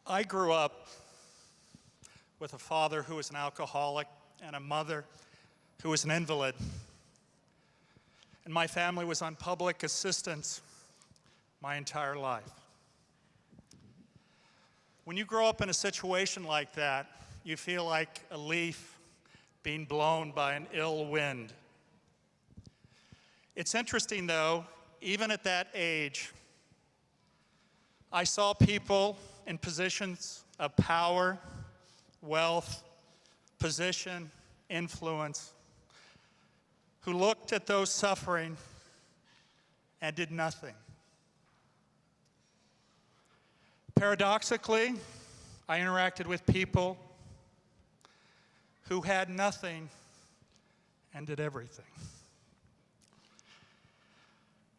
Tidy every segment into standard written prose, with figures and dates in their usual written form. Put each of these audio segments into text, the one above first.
I grew up with a father who was an alcoholic and a mother who was an invalid. And my family was on public assistance my entire life. When you grow up in a situation like that, you feel like a leaf being blown by an ill wind. It's interesting though, even at that age, I saw people in positions of power, wealth, position, influence, who looked at those suffering and did nothing. Paradoxically, I interacted with people who had nothing and did everything.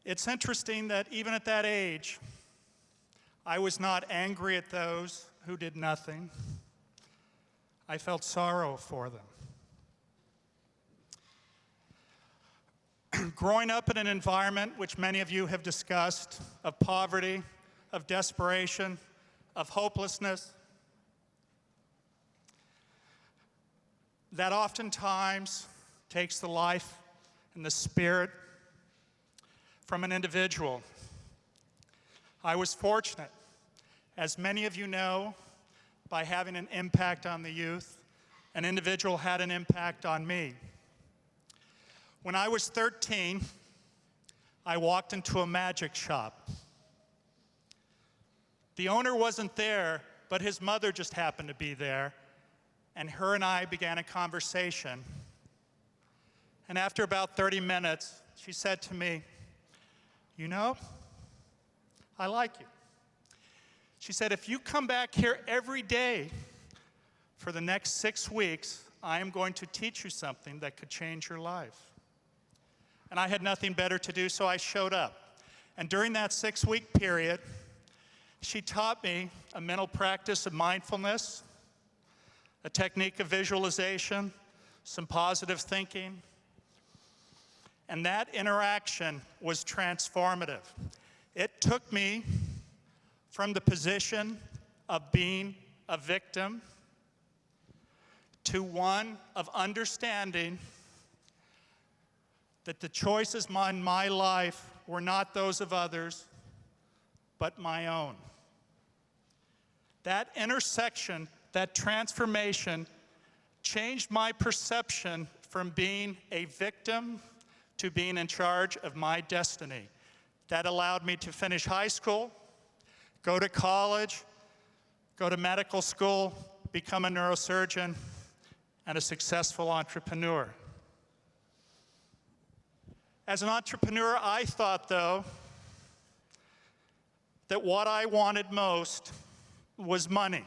It's interesting that even at that age, I was not angry at those who did nothing. I felt sorrow for them. Growing up in an environment which many of you have discussed, of poverty, of desperation, of hopelessness, that oftentimes takes the life and the spirit from an individual. I was fortunate, as many of you know, by having an impact on the youth. An individual had an impact on me. When I was 13, I walked into a magic shop. The owner wasn't there, but his mother just happened to be there, and her and I began a conversation. And after about 30 minutes, she said to me, "You know, I like you." She said, "If you come back here every day for the next 6 weeks, I am going to teach you something that could change your life." And I had nothing better to do, so I showed up. And during that 6-week period, she taught me a mental practice of mindfulness, a technique of visualization, some positive thinking. And that interaction was transformative. It took me from the position of being a victim to one of understanding that the choices in my life were not those of others, but my own. That intersection, that transformation, changed my perception from being a victim to being in charge of my destiny. That allowed me to finish high school, go to college, go to medical school, become a neurosurgeon, and a successful entrepreneur. As an entrepreneur, I thought, though, that what I wanted most was money.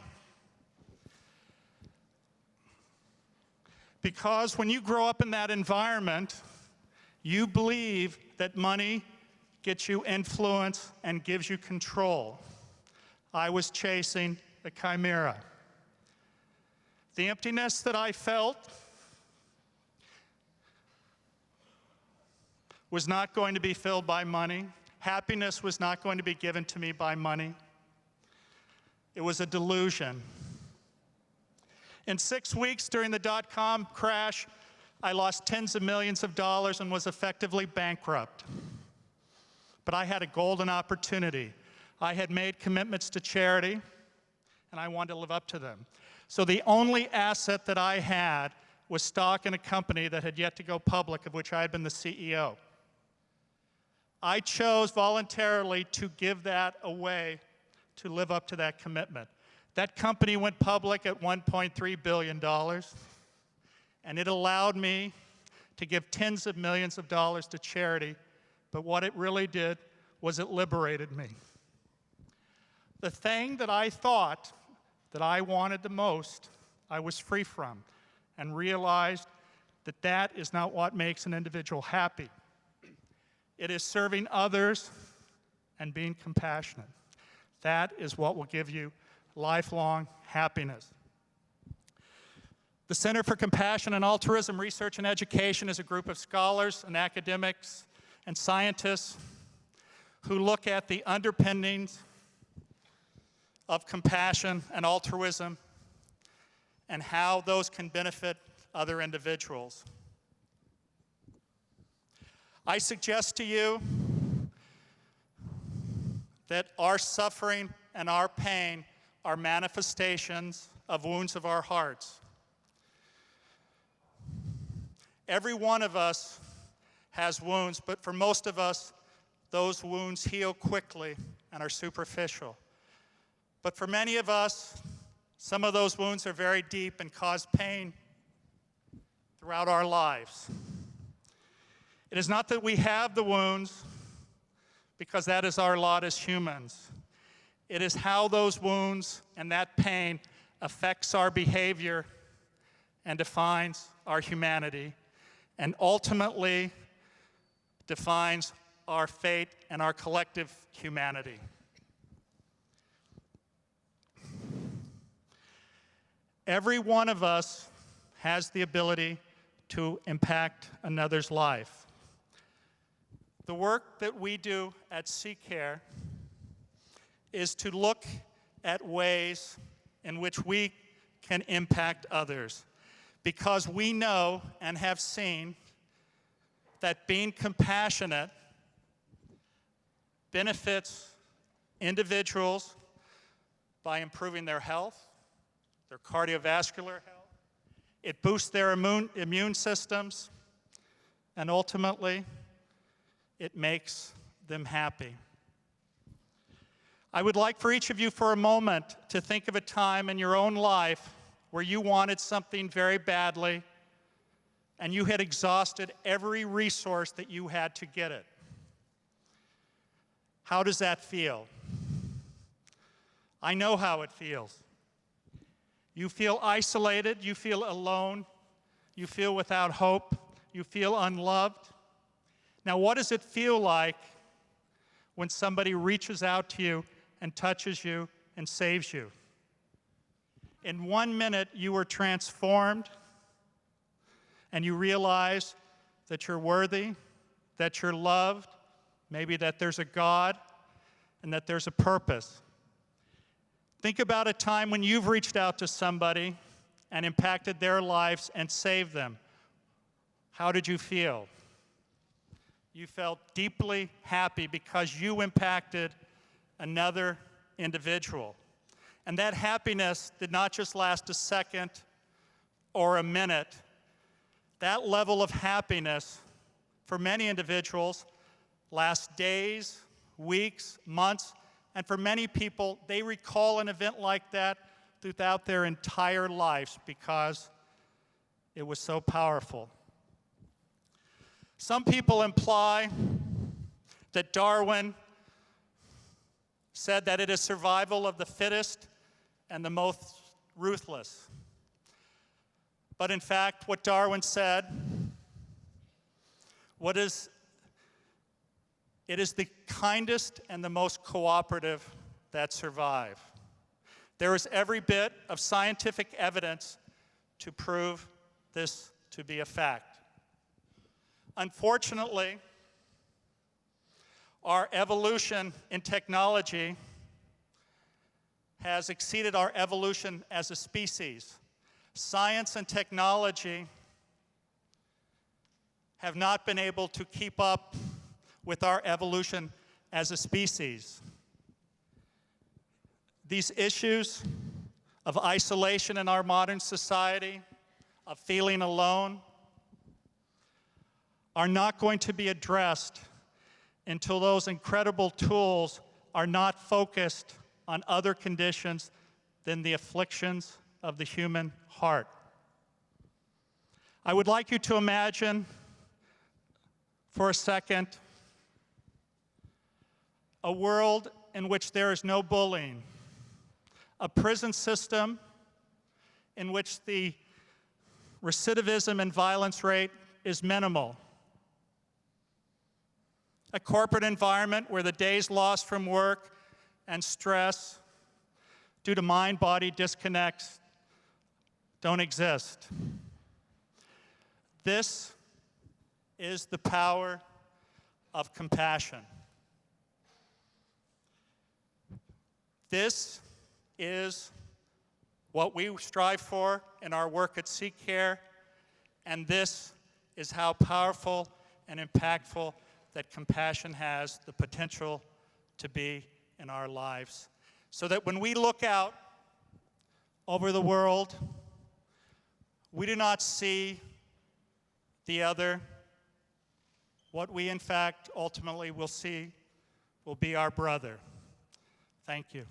Because when you grow up in that environment, you believe that money gets you influence and gives you control. I was chasing a chimera. The emptiness that I felt was not going to be filled by money. Happiness was not going to be given to me by money. It was a delusion. In 6 weeks during the dot-com crash, I lost tens of millions of dollars and was effectively bankrupt. But I had a golden opportunity. I had made commitments to charity, and I wanted to live up to them. So the only asset that I had was stock in a company that had yet to go public, of which I had been the CEO. I chose voluntarily to give that away to live up to that commitment. That company went public at $1.3 billion, and it allowed me to give tens of millions of dollars to charity, but what it really did was it liberated me. The thing that I thought that I wanted the most, I was free from, and realized that that is not what makes an individual happy. It is serving others and being compassionate. That is what will give you lifelong happiness. The Center for Compassion and Altruism Research and Education is a group of scholars and academics and scientists who look at the underpinnings of compassion and altruism and how those can benefit other individuals. I suggest to you that our suffering and our pain are manifestations of wounds of our hearts. Every one of us has wounds, but for most of us, those wounds heal quickly and are superficial. But for many of us, some of those wounds are very deep and cause pain throughout our lives. It is not that we have the wounds, because that is our lot as humans. It is how those wounds and that pain affects our behavior and defines our humanity, and ultimately defines our fate and our collective humanity. Every one of us has the ability to impact another's life. The work that we do at C-Care is to look at ways in which we can impact others, because we know and have seen that being compassionate benefits individuals by improving their health, their cardiovascular health. It boosts their immune systems, and ultimately, it makes them happy. I would like for each of you for a moment to think of a time in your own life where you wanted something very badly and you had exhausted every resource that you had to get it. How does that feel? I know how it feels. You feel isolated, you feel alone, you feel without hope, you feel unloved. Now, what does it feel like when somebody reaches out to you and touches you and saves you? In 1 minute, you were transformed, and you realize that you're worthy, that you're loved, maybe that there's a God, and that there's a purpose. Think about a time when you've reached out to somebody and impacted their lives and saved them. How did you feel? You felt deeply happy because you impacted another individual. And that happiness did not just last a second or a minute. That level of happiness for many individuals lasts days, weeks, months, and for many people, they recall an event like that throughout their entire lives because it was so powerful. Some people imply that Darwin said that it is survival of the fittest and the most ruthless. But in fact, what Darwin said, it is the kindest and the most cooperative that survive. There is every bit of scientific evidence to prove this to be a fact. Unfortunately, our evolution in technology has exceeded our evolution as a species. Science and technology have not been able to keep up with our evolution as a species. These issues of isolation in our modern society, of feeling alone, are not going to be addressed until those incredible tools are not focused on other conditions than the afflictions of the human heart. I would like you to imagine for a second a world in which there is no bullying, a prison system in which the recidivism and violence rate is minimal, a corporate environment where the days lost from work and stress due to mind-body disconnects don't exist. This is the power of compassion. This is what we strive for in our work at Seek Care, and this is how powerful and impactful that compassion has the potential to be in our lives. So that when we look out over the world, we do not see the other. What we, in fact, ultimately will see will be our brother. Thank you.